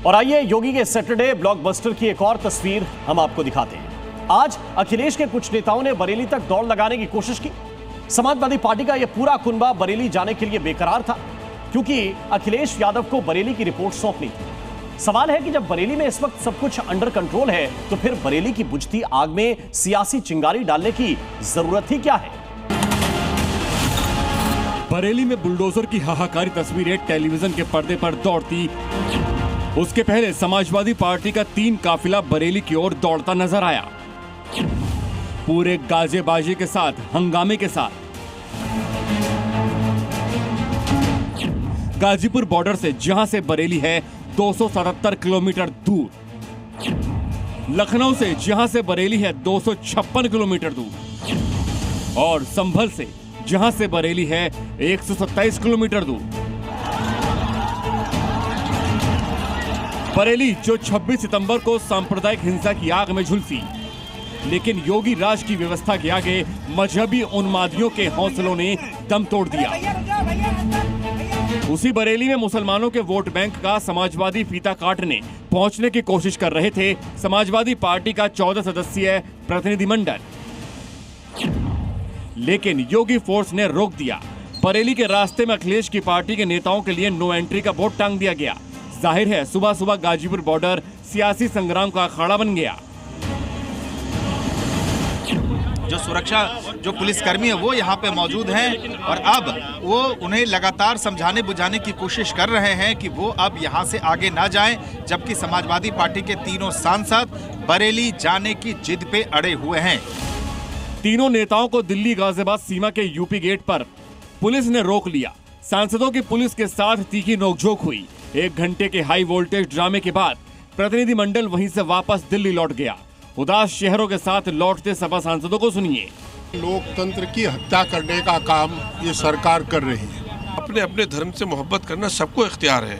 और आइए योगी के सैटरडे ब्लॉकबस्टर की एक और तस्वीर हम आपको दिखाते हैं। आज अखिलेश के कुछ नेताओं ने बरेली तक दौड़ लगाने की कोशिश की। समाजवादी पार्टी का यह पूरा कुनबा बरेली जाने के लिए बेकरार था, क्योंकि अखिलेश यादव को बरेली की रिपोर्ट सौंपनी थी। सवाल है कि जब बरेली में इस वक्त सब कुछ अंडर कंट्रोल है, तो फिर बरेली की बुझती आग में सियासी चिंगारी डालने की जरूरत ही क्या है? बरेली में बुलडोजर की हाहाकारी तस्वीरें टेलीविजन के पर्दे पर दौड़ती। उसके पहले समाजवादी पार्टी का 3 काफिला बरेली की ओर दौड़ता नजर आया, पूरे गाजे बाजे के साथ, हंगामे के साथ। गाजीपुर बॉर्डर से, जहां से बरेली है 277 किलोमीटर दूर, लखनऊ से, जहां से बरेली है 256 किलोमीटर दूर, और संभल से, जहां से बरेली है 127 किलोमीटर दूर। बरेली जो 26 सितंबर को सांप्रदायिक हिंसा की आग में झुलसी, लेकिन योगी राज की व्यवस्था के आगे मजहबी उन्मादियों के हौसलों ने दम तोड़ दिया। उसी बरेली में मुसलमानों के वोट बैंक का समाजवादी फीता काटने पहुंचने की कोशिश कर रहे थे समाजवादी पार्टी का 14 सदस्यीय प्रतिनिधिमंडल, लेकिन योगी फोर्स ने रोक दिया। बरेली के रास्ते में अखिलेश की पार्टी के नेताओं के लिए नो एंट्री का बोर्ड टांग दिया गया। जाहिर है सुबह सुबह गाजीपुर बॉर्डर सियासी संग्राम का अखाड़ा बन गया। जो सुरक्षा, जो पुलिसकर्मी है वो यहाँ पे मौजूद हैं और अब वो उन्हें लगातार समझाने बुझाने की कोशिश कर रहे हैं कि वो अब यहाँ से आगे ना जाएं, जबकि समाजवादी पार्टी के तीनों सांसद बरेली जाने की जिद पे अड़े हुए हैं। तीनों नेताओं को दिल्ली गाजियाबाद सीमा के यूपी गेट पर पुलिस ने रोक लिया। सांसदों की पुलिस के साथ तीखी नोकझोंक हुई। 1 घंटे के हाई वोल्टेज ड्रामे के बाद प्रतिनिधिमंडल वहीं से वापस दिल्ली लौट गया। उदास शहरों के साथ लौटते सपा सांसदों को सुनिए। लोकतंत्र की हत्या करने का काम ये सरकार कर रही है। अपने अपने धर्म से मोहब्बत करना सबको इख्तियार है,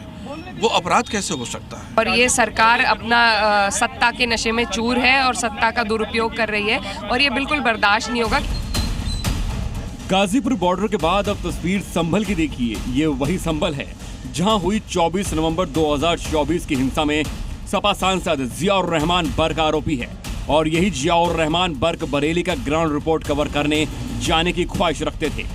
वो अपराध कैसे हो सकता है? और ये सरकार अपना सत्ता के नशे में चूर है और सत्ता का दुरुपयोग कर रही है और ये बिल्कुल बर्दाश्त नहीं होगा। गाजीपुर बॉर्डर के बाद अब तस्वीर संभल की देखिए। ये वही संभल है जहां हुई 24 नवंबर 2024 की हिंसा में सपा सांसद जियाउर रहमान बर्क आरोपी है, और यही जियाउर रहमान बर्क बरेली का ग्राउंड रिपोर्ट कवर करने जाने की ख्वाहिश रखते थे,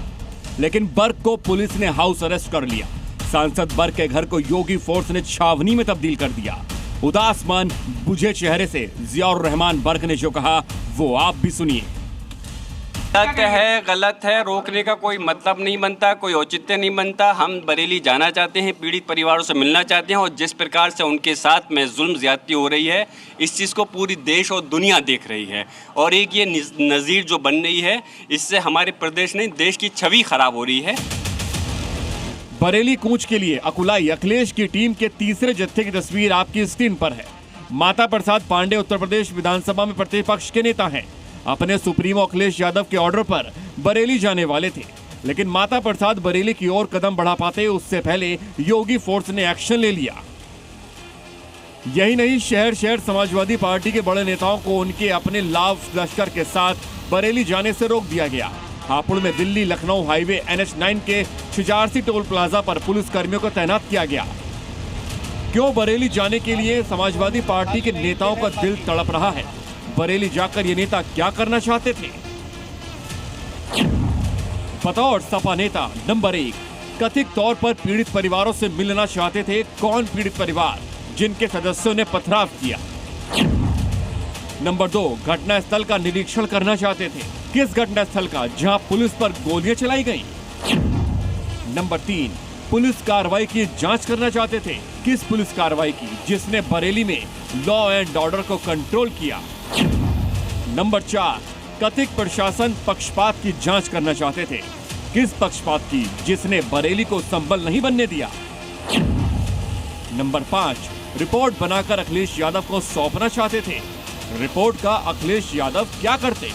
लेकिन बर्क को पुलिस ने हाउस अरेस्ट कर लिया। सांसद बर्क के घर को योगी फोर्स ने छावनी में तब्दील कर दिया। उदास मन, बुझे चेहरे से जियाउर रहमान बर्क ने जो कहा वो आप भी सुनिए। गलत है, रोकने का कोई मतलब नहीं बनता, कोई औचित्य नहीं बनता। हम बरेली जाना चाहते हैं, पीड़ित परिवारों से मिलना चाहते हैं, और जिस प्रकार से उनके साथ में जुल्म ज्यादती हो रही है, इस चीज़ को पूरी देश और दुनिया देख रही है। और एक ये नज़ीर जो बन रही है, इससे हमारे प्रदेश नहीं देश की छवि खराब हो रही है। बरेली कूच के लिए अकुलाई अखिलेश की टीम के तीसरे जत्थे की तस्वीर आपकी स्क्रीन पर है। माता प्रसाद पांडे उत्तर प्रदेश विधानसभा में प्रतिपक्ष के नेता हैं। अपने सुप्रीमो अखिलेश यादव के ऑर्डर पर बरेली जाने वाले थे, लेकिन माता प्रसाद बरेली की ओर कदम बढ़ा पाते उससे पहले योगी फोर्स ने एक्शन ले लिया। यही नहीं, शहर शहर समाजवादी पार्टी के बड़े नेताओं को उनके अपने लाभ लश्कर के साथ बरेली जाने से रोक दिया गया। हापुड़ में दिल्ली लखनऊ हाईवे NH9 के शिजारसी टोल प्लाजा पर पुलिस कर्मियों को तैनात किया गया। क्यों बरेली जाने के लिए समाजवादी पार्टी के नेताओं का दिल तड़प रहा है? बरेली जाकर ये नेता क्या करना चाहते थे? बतौर सपा नेता नंबर 1, कथित तौर पर पीड़ित परिवारों से मिलना चाहते थे। कौन पीड़ित परिवार जिनके सदस्यों ने पथराव किया? नंबर 2, घटना स्थल का निरीक्षण करना चाहते थे। किस घटना स्थल का? जहां पुलिस पर गोलियां चलाई गई। नंबर 3, पुलिस कार्रवाई की जांच करना चाहते थे। किस पुलिस कार्रवाई की? जिसने बरेली में लॉ एंड ऑर्डर को कंट्रोल किया। नंबर 4, कथित प्रशासन पक्षपात की जांच करना चाहते थे। किस पक्षपात की? जिसने बरेली को संभल नहीं बनने दिया। नंबर 5, रिपोर्ट बनाकर अखिलेश यादव को सौंपना चाहते थे। रिपोर्ट का अखिलेश यादव क्या करते?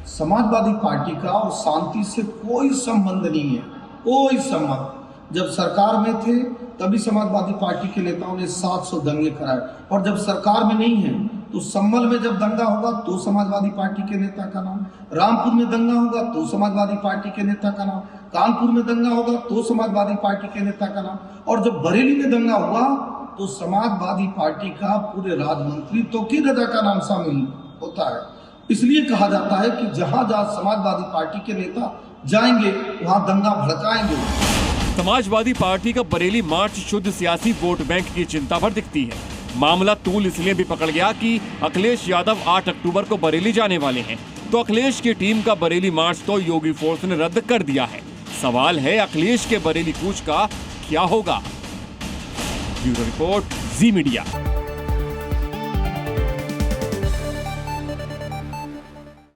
समाजवादी पार्टी का और शांति से कोई संबंध नहीं है, कोई संबंध। जब सरकार में थे तभी समाजवादी पार्टी के नेताओं ने 700 दंगे कराए, और जब सरकार में नहीं है तो संभल में जब दंगा होगा तो समाजवादी पार्टी के नेता का नाम, रामपुर में दंगा होगा तो समाजवादी पार्टी के नेता का नाम, कानपुर में दंगा होगा तो समाजवादी पार्टी के नेता का नाम, और जब बरेली में दंगा हुआ तो समाजवादी पार्टी का पूरे राजमंत्रित्व की रजा का नाम शामिल होता है। इसलिए कहा जाता है कि जहां जहां समाजवादी पार्टी के नेता जाएंगे वहां दंगा भड़काएंगे। समाजवादी पार्टी का बरेली मार्च शुद्ध सियासी वोट बैंक की चिंता पर दिखती है। मामला तूल इसलिए भी पकड़ गया कि अखिलेश यादव 8 अक्टूबर को बरेली जाने वाले हैं, तो अखिलेश की टीम का बरेली मार्च तो योगी फोर्स ने रद्द कर दिया है। सवाल है अखिलेश के बरेली कूच का क्या होगा। ब्यूरो रिपोर्ट, जी मीडिया।